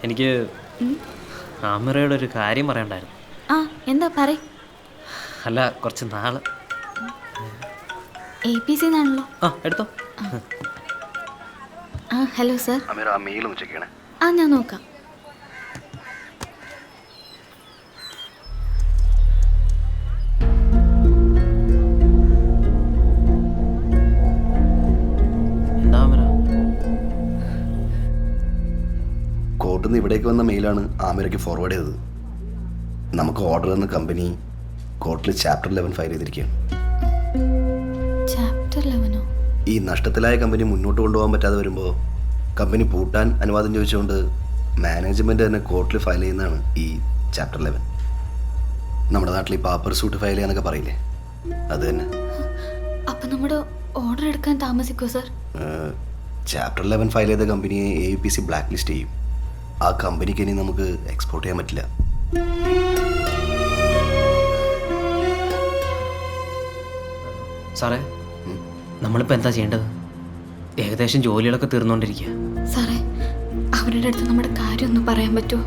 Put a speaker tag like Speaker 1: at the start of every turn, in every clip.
Speaker 1: എനിക്ക് ആമിറയോട് ഒരു കാര്യം പറയണ്ടായിരുന്നു.
Speaker 2: ആ എന്താ പറയ്.
Speaker 1: അല്ല, കുറച്ച് നാള്
Speaker 2: APC എന്നാണല്ലോ.
Speaker 1: ആ എടുത്തോ.
Speaker 2: ആ ഹലോ സർ.
Speaker 3: അമീറ, ആ മെയിൽ ഒന്ന് ചെക്ക് ചെയ്യണേ.
Speaker 2: ആ ഞാൻ നോക്കാം.
Speaker 1: എന്താ ആമിറ?
Speaker 3: കോർട്ടിൽ നിന്ന് ഇവിടേക്ക് വന്ന മെയിലാണ് ആമിറയ്ക്ക് ഫോർവേഡ് ചെയ്തത്. നമുക്ക് ഓർഡർ തന്ന കമ്പനി കോർട്ടിൽ ചാപ്റ്റർ 11 ഫയൽ ചെയ്തിരിക്കുകയാണ്.
Speaker 2: ചാപ്റ്റർ 11ഓ?
Speaker 3: ഈ നഷ്ടത്തിലായ കമ്പനി മുന്നോട്ട് കൊണ്ടുപോകാൻ പറ്റാതെ വരുമ്പോൾ കമ്പനി പൂട്ടാൻ അനുവാദം ചോദിച്ചുകൊണ്ട് മാനേജ്മെൻറ്റ് തന്നെ കോർട്ടിൽ ഫയൽ ചെയ്യുന്നതാണ് ഈ ചാപ്റ്റർ 11. നമ്മുടെ നാട്ടിൽ ഈ പാപ്പർ സൂട്ട് ഫയൽ ചെയ്യാന്നൊക്കെ പറയില്ലേ, അത് തന്നെ.
Speaker 2: അപ്പം നമ്മുടെ ഓർഡർ എടുക്കാൻ താമസിക്കുമോ സർ?
Speaker 3: ചാപ്റ്റർ 11 ഫയൽ ചെയ്ത കമ്പനിയെ APC ബ്ലാക്ക് ലിസ്റ്റ് ചെയ്യും. ആ കമ്പനിക്ക് ഇനി നമുക്ക് എക്സ്പോർട്ട് ചെയ്യാൻ പറ്റില്ല.
Speaker 1: സാറേ, നമ്മളിപ്പോൾ എന്താ ചെയ്യേണ്ടത്? ഏകദേശം ജോലികളൊക്കെ തീർന്നുകൊണ്ടിരിക്കുക.
Speaker 2: സാറേ, അവരുടെ അടുത്ത് നമ്മുടെ കാര്യമൊന്നും പറയാൻ പറ്റുമോ?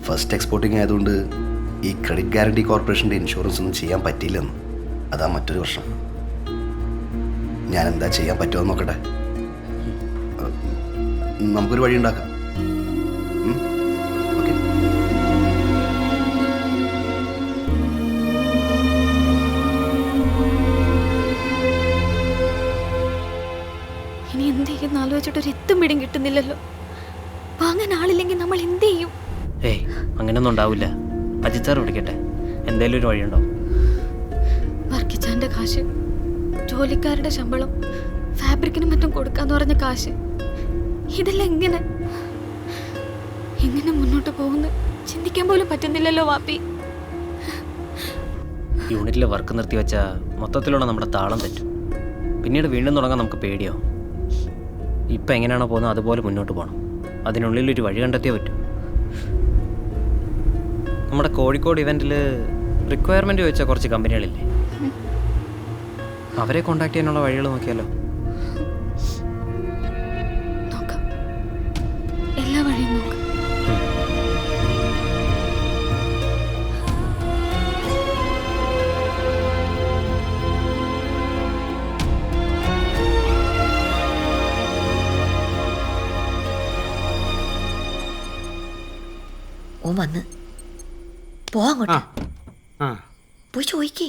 Speaker 3: ഫസ്റ്റ് എക്സ്പോർട്ടിങ് ആയതുകൊണ്ട് ഈ ക്രെഡിറ്റ് ഗ്യാരണ്ടി കോർപ്പറേഷൻ്റെ ഇൻഷുറൻസ് ഒന്നും ചെയ്യാൻ പറ്റിയില്ലെന്ന്. അതാ മറ്റൊരു പ്രശ്നം. ഞാൻ എന്താ ചെയ്യാൻ പറ്റുമോ നോക്കട്ടെ. നമുക്കൊരു വഴി ഉണ്ടാക്കാം. ഓക്കെ.
Speaker 2: ഇനി എന്ത് ചെയ്യുന്ന ആലോചിച്ചിട്ട് ഒരു എത്തും പിടിയും കിട്ടുന്നില്ലല്ലോ. വാങ്ങാൻ ആളില്ലെങ്കിൽ നമ്മൾ എന്ത് ചെയ്യും?
Speaker 1: ഏയ്, അങ്ങനെയൊന്നും ഉണ്ടാവില്ല. അജിത് സാർ വിളിക്കട്ടെ, എന്തേലും ഒരു വഴിയുണ്ടോ?
Speaker 2: വർക്കിച്ചാൻ്റെ കാശ്, ജോലിക്കാരുടെ ശമ്പളം, ഫാബ്രിക്കിനും മറ്റും കൊടുക്കാന്ന് പറഞ്ഞ കാശ്, ഇതെല്ലാം എങ്ങനെ മുന്നോട്ട് പോകുന്നു ചിന്തിക്കാൻ പോലും പറ്റുന്നില്ലല്ലോ വാപ്പി.
Speaker 1: യൂണിറ്റിലെ വർക്ക് നിർത്തി വെച്ചാൽ മൊത്തത്തിലുള്ള നമ്മുടെ താളം തെറ്റും. പിന്നീട് വീണ്ടും തുടങ്ങാൻ നമുക്ക് പേടിയാവും. ഇപ്പം എങ്ങനെയാണോ പോകുന്നത് അതുപോലെ മുന്നോട്ട് പോകണം. അതിനുള്ളിലൊരു വഴി കണ്ടെത്തിയേ പറ്റൂ. നമ്മുടെ കോഴിക്കോട് ഇവൻറ്റിൽ റിക്വയർമെൻറ്റ് ചോദിച്ച കുറച്ച് കമ്പനികളില്ലേ, അവരെ കോൺടാക്ട് ചെയ്യാനുള്ള വഴികൾ നോക്കിയാലോ?
Speaker 2: നോക്കാം, എല്ലാ വഴിയും നോക്കാം.
Speaker 4: ഓൻ വന്ന് പോവാങ്ങോട്ട് പോയി ചോദിക്കേ.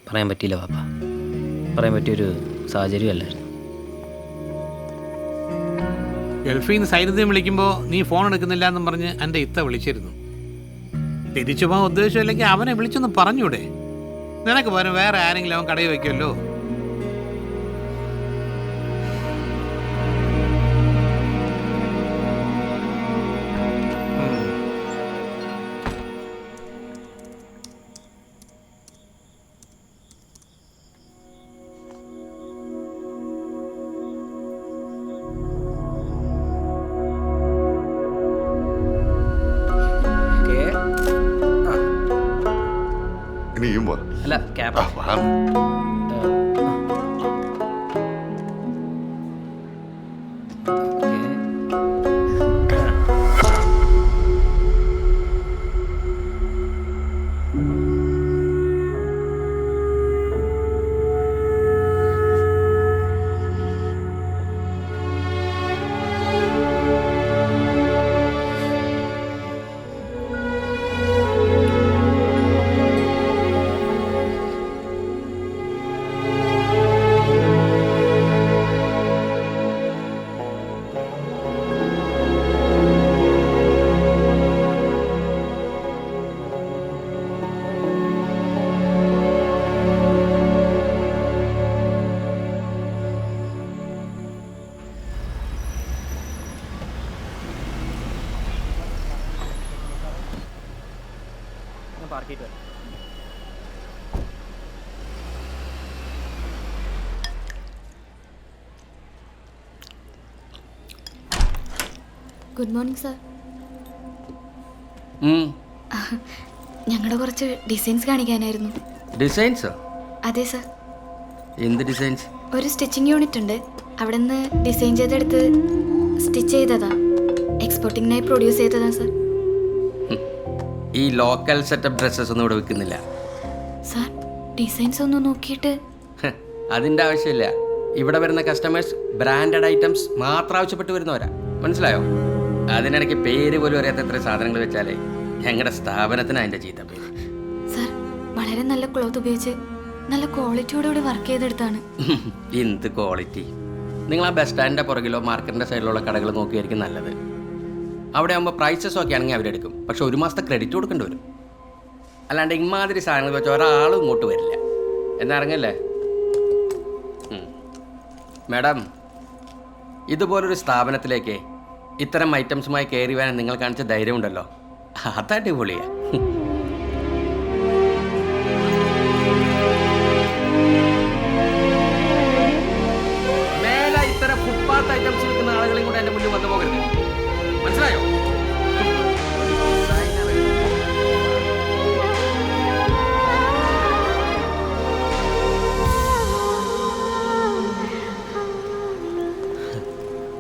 Speaker 1: പറയാൻ പറ്റിയില്ല പാപ്പ, പറയാൻ പറ്റിയൊരു സാഹചര്യമല്ലായിരുന്നു.
Speaker 5: ഗൾഫിൽ നിന്ന് സൈന്യത്തെ വിളിക്കുമ്പോൾ നീ ഫോൺ എടുക്കുന്നില്ല എന്നും പറഞ്ഞ് എൻ്റെ ഇത്ത വിളിച്ചിരുന്നു. തിരിച്ചു പോകാൻ ഉദ്ദേശമില്ലെങ്കിൽ അവനെ വിളിച്ചൊന്ന് പറഞ്ഞൂടെ? നിനക്ക് പകരം വേറെ ആരെങ്കിലും അവൻ കടയിൽ വയ്ക്കുമല്ലോ.
Speaker 6: ഇനിയും വാ.
Speaker 1: അല്ല, ക്യാബ്
Speaker 6: വാ.
Speaker 1: പാർക്ക് ചെയ്ത് വരാം.
Speaker 2: Good morning sir. ഞങ്ങളുടെ കുറച്ച് ഡിസൈൻസ് കാണിക്കാനായിരുന്നു.
Speaker 7: ഡിസൈൻസോ?
Speaker 2: അതെ സാർ.
Speaker 7: എന്ത് ഡിസൈൻസ്?
Speaker 2: ഒരു സ്റ്റിച്ചിങ് യൂണിറ്റ് ഉണ്ട്, അവിടെ നിന്ന് ഡിസൈൻ ചെയ്തെടുത്ത് സ്റ്റിച്ച് ചെയ്തതാ. എക്സ്പോർട്ടിങ്ങിനായി പ്രൊഡ്യൂസ് ചെയ്തതാ സർ.
Speaker 7: ഈ ലോക്കൽ സെറ്റപ്പ് ഡ്രസ്സസ് ഒന്നും ഇവിടെ വിൽക്കുന്നില്ല.
Speaker 2: സാർ ഡിസൈൻസ് ഒന്ന് നോക്കിയിട്ട്.
Speaker 7: അതിൻ്റെ ആവശ്യമില്ല. ഇവിടെ വരുന്ന കസ്റ്റമേഴ്സ് ബ്രാൻഡഡ് ഐറ്റംസ് മാത്രം ആവശ്യപ്പെട്ട് വരുന്നവരാ, മനസ്സിലായോ? അതിനിടയ്ക്ക് പേര് പോലും അറിയാത്ത എത്ര സാധനങ്ങൾ വെച്ചാലേ ഞങ്ങളുടെ സ്ഥാപനത്തിന് അതിൻ്റെ ചീത്ത പേര്.
Speaker 2: സാർ വളരെ നല്ല ക്ലോത്ത് ഉപയോഗിച്ച് നല്ല ക്വാളിറ്റിയോടുകൂടി വർക്ക് ചെയ്തെടുത്താണ്.
Speaker 7: എന്ത് ക്വാളിറ്റി! നിങ്ങൾ ആ ബസ് സ്റ്റാൻഡിൻ്റെ പുറകിലോ മാർക്കറ്റിൻ്റെ സൈഡിലുള്ള കടകൾ നോക്കിയായിരിക്കും നല്ലത്. അവിടെ ആകുമ്പോൾ പ്രൈസസ് ഒക്കെ ആണെങ്കിൽ അവരെടുക്കും, പക്ഷെ 1 മാസത്തെ ക്രെഡിറ്റ് കൊടുക്കേണ്ടി വരും. അല്ലാണ്ട് ഇമാതിരി സാധനങ്ങൾ വെച്ചാൽ ഒരാളും ഇങ്ങോട്ട് വരില്ല. എന്നാ ഇറങ്ങല്ലേ മാഡം? ഇതുപോലൊരു സ്ഥാപനത്തിലേക്ക് ഇത്തരം ഐറ്റംസുമായി കയറി വരാൻ നിങ്ങൾ കാണിച്ച ധൈര്യമുണ്ടല്ലോ, അതടിപൊളിയാ. മേലെ ഇത്തരം ഫുട്പാത്ത് ഐറ്റംസ് വിൽക്കുന്ന ആളുകളെയും കൂടെ എൻ്റെ മുന്നിൽ വന്നു പോകരുത്, മനസ്സിലായോ?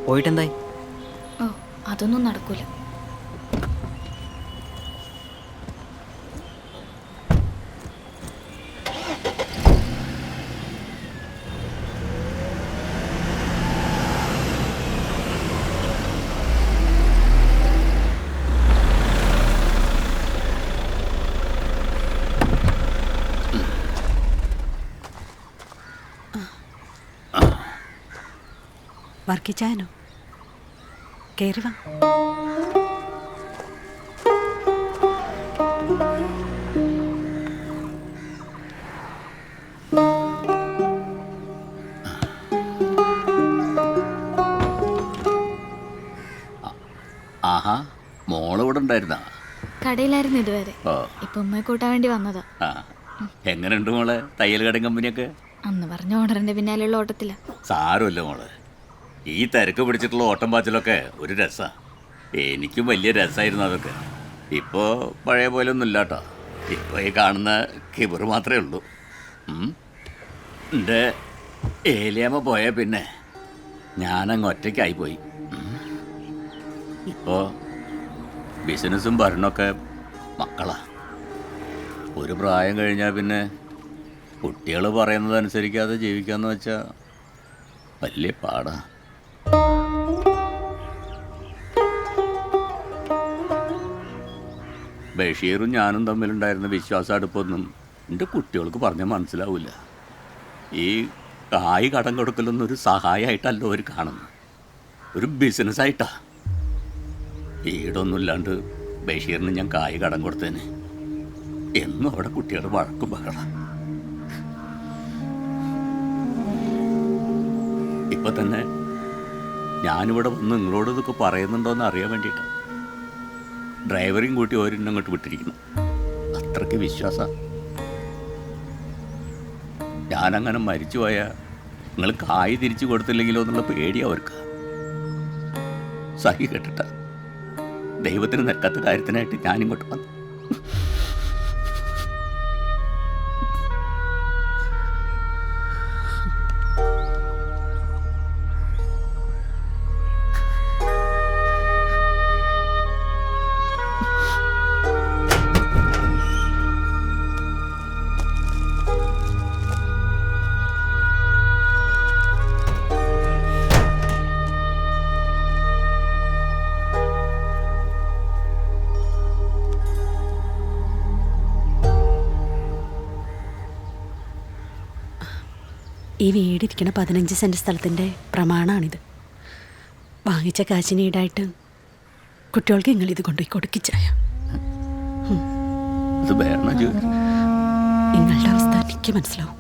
Speaker 1: പോയിട്ടെന്തായി?
Speaker 2: ഓ അതൊന്നും നടക്കൂല.
Speaker 8: വർക്കിച്ചാനോ? കയറി വാ.
Speaker 9: ആഹാ, മോള് ഇവിടെ ഉണ്ടായിരുന്ന?
Speaker 2: കടയിലായിരുന്നു ഇതുവരെ. ഇപ്പൊ ഉമ്മയെ കൂട്ടാൻ വേണ്ടി വന്നതാ.
Speaker 9: എങ്ങനെയുണ്ട് മോളെ തയ്യൽ കട കമ്പനിയൊക്കെ?
Speaker 2: അന്ന് പറഞ്ഞ ഓർഡറിന്റെ പിന്നാലെയുള്ള ഓട്ടത്തില.
Speaker 9: സാരമല്ല മോളെ, ഈ തിരക്ക് പിടിച്ചിട്ടുള്ള ഓട്ടം പാച്ചിലൊക്കെ ഒരു രസമാണ്. എനിക്കും വലിയ രസമായിരുന്നു അതൊക്കെ. ഇപ്പോൾ പഴയ പോലെ ഒന്നും ഇല്ല കേട്ടോ. ഇപ്പോൾ ഈ കാണുന്ന കിബർ മാത്രമേ ഉള്ളൂ. എൻ്റെ ഏലിയാമ്മ പോയ പിന്നെ ഞാനങ്ങ് ഒറ്റയ്ക്കായിപ്പോയി. ഇപ്പോൾ ബിസിനസ്സും ഭരണമൊക്കെ മക്കളാ. ഒരു പ്രായം കഴിഞ്ഞാൽ പിന്നെ കുട്ടികൾ പറയുന്നതനുസരിക്കാതെ ജീവിക്കാമെന്ന് വെച്ചാൽ വലിയ പാടാ. ബഷീറും ഞാനും തമ്മിലുണ്ടായിരുന്ന വിശ്വാസടുപ്പൊന്നും എൻ്റെ കുട്ടികൾക്ക് പറഞ്ഞാൽ മനസ്സിലാവില്ല. ഈ കായ് കടം കൊടുക്കലൊന്നും ഒരു സഹായമായിട്ടല്ല അവർ കാണുന്നത്, ഒരു ബിസിനസ്സായിട്ടാണ്. വീടൊന്നും ഇല്ലാണ്ട് ബഷീറിന് ഞാൻ കായ് കടം കൊടുത്തതിന് എന്നും അവിടെ കുട്ടികൾ വഴക്കും ബഹള. ഇപ്പൊ തന്നെ ഞാനിവിടെ വന്ന് നിങ്ങളോട് ഇതൊക്കെ പറയുന്നുണ്ടോയെന്ന് അറിയാൻ വേണ്ടിയിട്ടാണ് ഡ്രൈവറേയും കൂട്ടി ഓരോന്നും അങ്ങോട്ട് വിട്ടിരിക്കുന്നു. അത്രയ്ക്ക് വിശ്വാസം. ഞാനങ്ങനെ മരിച്ചു പോയാൽ നിങ്ങൾ കായ് തിരിച്ചു കൊടുത്തില്ലെങ്കിലോ എന്നുള്ള പേടിയാണ് അവർക്ക്. സഹി കേട്ടിട്ട ദൈവത്തിന് നിൽക്കാത്ത കാര്യത്തിനായിട്ട് ഞാനിങ്ങോട്ട് വന്നു.
Speaker 8: ഈ വീടിരിക്കണ 15 സെൻറ്റ് സ്ഥലത്തിൻ്റെ പ്രമാണമാണിത്. വാങ്ങിച്ച കാശിന് ഈടായിട്ട് കുട്ടികൾക്ക് നിങ്ങളിത് കൊണ്ടുപോയി കൊടുക്കിച്ചായ. നിങ്ങളുടെ അവസ്ഥ എനിക്ക് മനസ്സിലാവും.